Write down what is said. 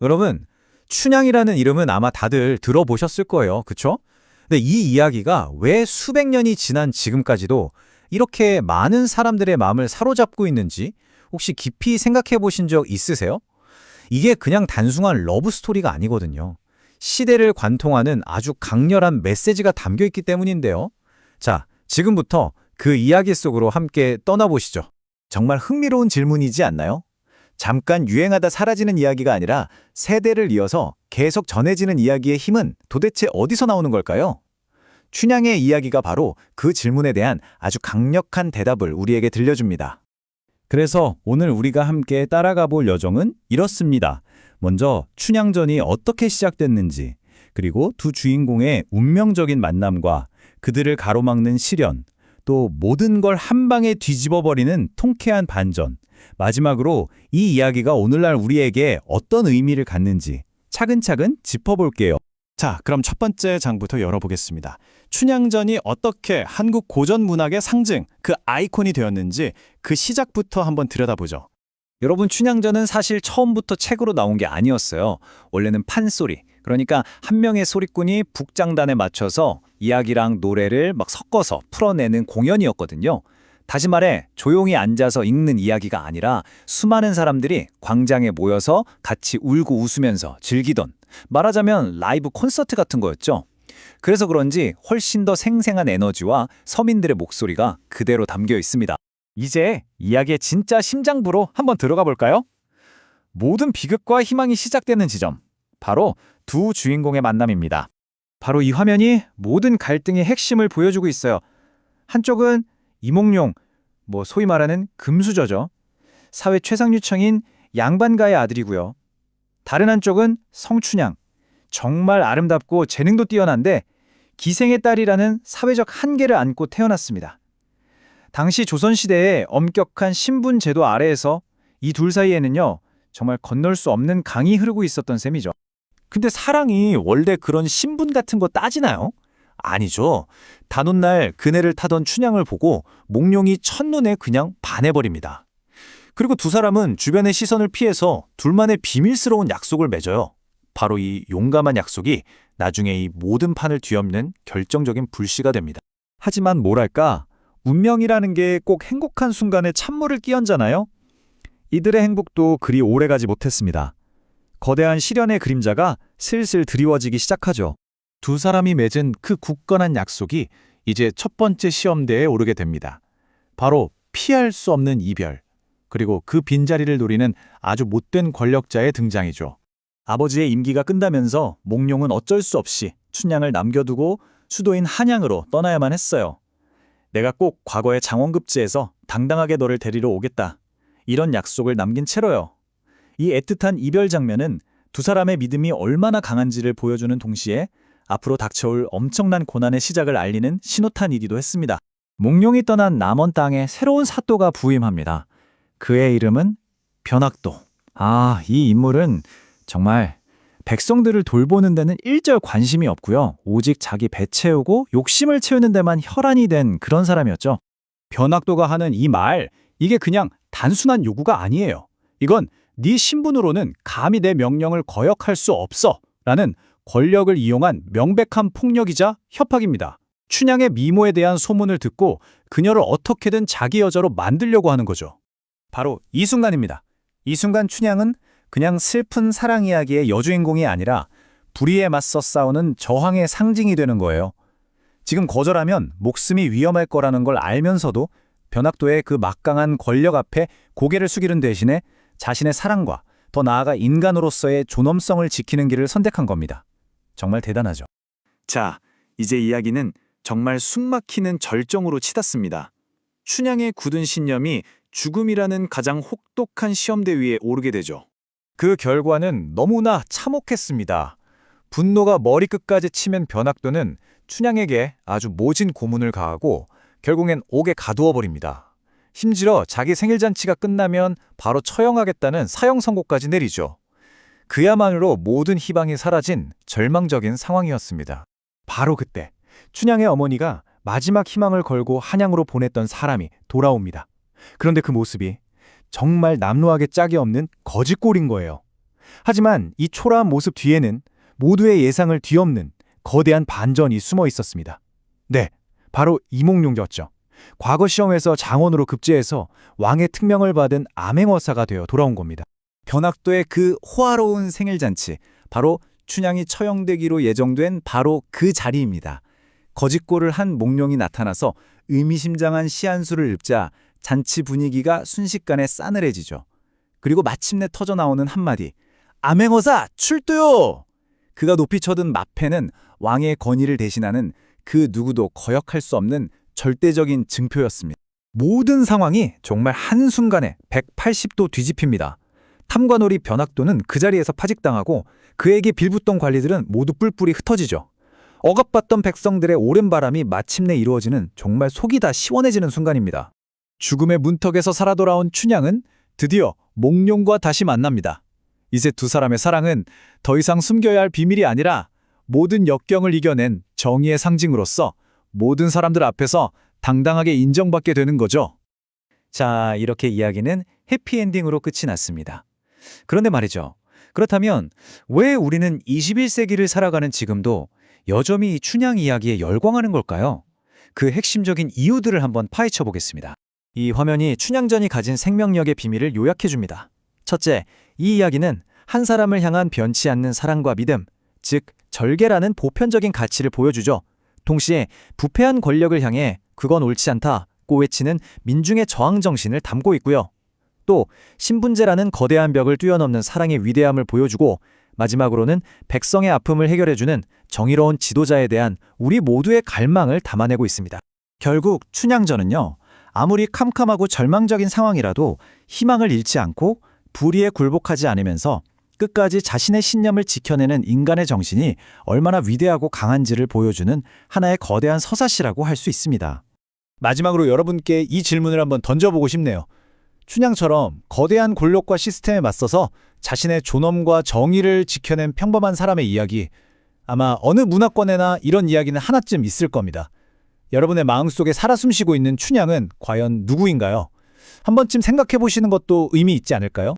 여러분, 춘향이라는 이름은 아마 다들 들어보셨을 거예요. 그쵸? 근데 이 이야기가 왜 수백 년이 지난 지금까지도 이렇게 많은 사람들의 마음을 사로잡고 있는지 혹시 깊이 생각해 보신 적 있으세요? 이게 그냥 단순한 러브 스토리가 아니거든요. 시대를 관통하는 아주 강렬한 메시지가 담겨 있기 때문인데요. 자, 지금부터 그 이야기 속으로 함께 떠나보시죠. 정말 흥미로운 질문이지 않나요? 잠깐 유행하다 사라지는 이야기가 아니라 세대를 이어서 계속 전해지는 이야기의 힘은 도대체 어디서 나오는 걸까요? 춘향의 이야기가 바로 그 질문에 대한 아주 강력한 대답을 우리에게 들려줍니다. 그래서 오늘 우리가 함께 따라가 볼 여정은 이렇습니다. 먼저 춘향전이 어떻게 시작됐는지, 그리고 두 주인공의 운명적인 만남과 그들을 가로막는 시련, 또 모든 걸 한 방에 뒤집어버리는 통쾌한 반전, 마지막으로 이 이야기가 오늘날 우리에게 어떤 의미를 갖는지 차근차근 짚어볼게요. 자, 그럼 첫 번째 장부터 열어보겠습니다. 춘향전이 어떻게 한국 고전 문학의 상징, 그 아이콘이 되었는지 그 시작부터 한번 들여다보죠. 여러분, 춘향전은 사실 처음부터 책으로 나온 게 아니었어요. 원래는 판소리, 그러니까 한 명의 소리꾼이 북장단에 맞춰서 이야기랑 노래를 막 섞어서 풀어내는 공연이었거든요. 다시 말해 조용히 앉아서 읽는 이야기가 아니라 수많은 사람들이 광장에 모여서 같이 울고 웃으면서 즐기던, 말하자면 라이브 콘서트 같은 거였죠. 그래서 그런지 훨씬 더 생생한 에너지와 서민들의 목소리가 그대로 담겨 있습니다. 이제 이야기의 진짜 심장부로 한번 들어가 볼까요? 모든 비극과 희망이 시작되는 지점, 바로 두 주인공의 만남입니다. 바로 이 화면이 모든 갈등의 핵심을 보여주고 있어요. 한쪽은 이몽룡, 소위 말하는 금수저죠. 사회 최상류층인 양반가의 아들이고요. 다른 한쪽은 성춘향, 정말 아름답고 재능도 뛰어난데 기생의 딸이라는 사회적 한계를 안고 태어났습니다. 당시 조선시대의 엄격한 신분 제도 아래에서 이 둘 사이에는요, 정말 건널 수 없는 강이 흐르고 있었던 셈이죠. 근데 사랑이 원래 그런 신분 같은 거 따지나요? 아니죠. 단 온 날 그네를 타던 춘향을 보고 몽룡이 첫눈에 그냥 반해버립니다. 그리고 두 사람은 주변의 시선을 피해서 둘만의 비밀스러운 약속을 맺어요. 바로 이 용감한 약속이 나중에 이 모든 판을 뒤엎는 결정적인 불씨가 됩니다. 하지만 뭐랄까, 운명이라는 게 꼭 행복한 순간에 찬물을 끼얹잖아요. 이들의 행복도 그리 오래가지 못했습니다. 거대한 시련의 그림자가 슬슬 드리워지기 시작하죠. 두 사람이 맺은 그 굳건한 약속이 이제 첫 번째 시험대에 오르게 됩니다. 바로 피할 수 없는 이별, 그리고 그 빈자리를 노리는 아주 못된 권력자의 등장이죠. 아버지의 임기가 끝나면서 몽룡은 어쩔 수 없이 춘향을 남겨두고 수도인 한양으로 떠나야만 했어요. 내가 꼭 과거의 장원급제에서 당당하게 너를 데리러 오겠다. 이런 약속을 남긴 채로요. 이 애틋한 이별 장면은 두 사람의 믿음이 얼마나 강한지를 보여주는 동시에 앞으로 닥쳐올 엄청난 고난의 시작을 알리는 신호탄이기도 했습니다. 몽룡이 떠난 남원 땅에 새로운 사또가 부임합니다. 그의 이름은 변학도. 이 인물은 정말 백성들을 돌보는 데는 일절 관심이 없고요. 오직 자기 배 채우고 욕심을 채우는 데만 혈안이 된 그런 사람이었죠. 변학도가 하는 이 말, 이게 그냥 단순한 요구가 아니에요. 이건 네 신분으로는 감히 내 명령을 거역할 수 없어 라는 권력을 이용한 명백한 폭력이자 협박입니다. 춘향의 미모에 대한 소문을 듣고 그녀를 어떻게든 자기 여자로 만들려고 하는 거죠. 바로 이 순간입니다. 이 순간 춘향은 그냥 슬픈 사랑 이야기의 여주인공이 아니라 불의에 맞서 싸우는 저항의 상징이 되는 거예요. 지금 거절하면 목숨이 위험할 거라는 걸 알면서도 변학도의 그 막강한 권력 앞에 고개를 숙이는 대신에 자신의 사랑과 더 나아가 인간으로서의 존엄성을 지키는 길을 선택한 겁니다. 정말 대단하죠. 자, 이제 이야기는 정말 숨막히는 절정으로 치닫습니다. 춘향의 굳은 신념이 죽음이라는 가장 혹독한 시험대 위에 오르게 되죠. 그 결과는 너무나 참혹했습니다. 분노가 머리끝까지 치면 변학도는 춘향에게 아주 모진 고문을 가하고 결국엔 옥에 가두어 버립니다. 심지어 자기 생일잔치가 끝나면 바로 처형하겠다는 사형 선고까지 내리죠. 그야말로 모든 희망이 사라진 절망적인 상황이었습니다. 바로 그때 춘향의 어머니가 마지막 희망을 걸고 한양으로 보냈던 사람이 돌아옵니다. 그런데 그 모습이 정말 남루하게 짝이 없는 거짓골인 거예요. 하지만 이 초라한 모습 뒤에는 모두의 예상을 뒤엎는 거대한 반전이 숨어 있었습니다. 네, 바로 이몽룡이었죠. 과거 시험에서 장원으로 급제해서 왕의 특명을 받은 암행어사가 되어 돌아온 겁니다. 변학도의 그 호화로운 생일잔치, 바로 춘향이 처형되기로 예정된 바로 그 자리입니다. 거짓골을 한 몽룡이 나타나서 의미심장한 시한수를 읊자 잔치 분위기가 순식간에 싸늘해지죠. 그리고 마침내 터져나오는 한마디, 암행어사 출두요! 그가 높이 쳐든 마패는 왕의 권위를 대신하는 그 누구도 거역할 수 없는 절대적인 증표였습니다. 모든 상황이 정말 한순간에 180도 뒤집힙니다. 탐관오리 변학도는 그 자리에서 파직당하고 그에게 빌붙던 관리들은 모두 뿔뿔이 흩어지죠. 억압받던 백성들의 오랜 바람이 마침내 이루어지는 정말 속이 다 시원해지는 순간입니다. 죽음의 문턱에서 살아 돌아온 춘향은 드디어 몽룡과 다시 만납니다. 이제 두 사람의 사랑은 더 이상 숨겨야 할 비밀이 아니라 모든 역경을 이겨낸 정의의 상징으로서 모든 사람들 앞에서 당당하게 인정받게 되는 거죠. 자, 이렇게 이야기는 해피엔딩으로 끝이 났습니다. 그런데 말이죠. 그렇다면 왜 우리는 21세기를 살아가는 지금도 여전히 이 춘향 이야기에 열광하는 걸까요? 그 핵심적인 이유들을 한번 파헤쳐 보겠습니다. 이 화면이 춘향전이 가진 생명력의 비밀을 요약해줍니다. 첫째, 이 이야기는 한 사람을 향한 변치 않는 사랑과 믿음, 즉 절개라는 보편적인 가치를 보여주죠. 동시에 부패한 권력을 향해 그건 옳지 않다고 외치는 민중의 저항 정신을 담고 있고요. 또 신분제라는 거대한 벽을 뛰어넘는 사랑의 위대함을 보여주고 마지막으로는 백성의 아픔을 해결해주는 정의로운 지도자에 대한 우리 모두의 갈망을 담아내고 있습니다. 결국 춘향전은요, 아무리 캄캄하고 절망적인 상황이라도 희망을 잃지 않고 불의에 굴복하지 않으면서 끝까지 자신의 신념을 지켜내는 인간의 정신이 얼마나 위대하고 강한지를 보여주는 하나의 거대한 서사시라고 할 수 있습니다. 마지막으로 여러분께 이 질문을 한번 던져보고 싶네요. 춘향처럼 거대한 권력과 시스템에 맞서서 자신의 존엄과 정의를 지켜낸 평범한 사람의 이야기, 아마 어느 문화권에나 이런 이야기는 하나쯤 있을 겁니다. 여러분의 마음속에 살아 숨쉬고 있는 춘향은 과연 누구인가요? 한 번쯤 생각해 보시는 것도 의미 있지 않을까요?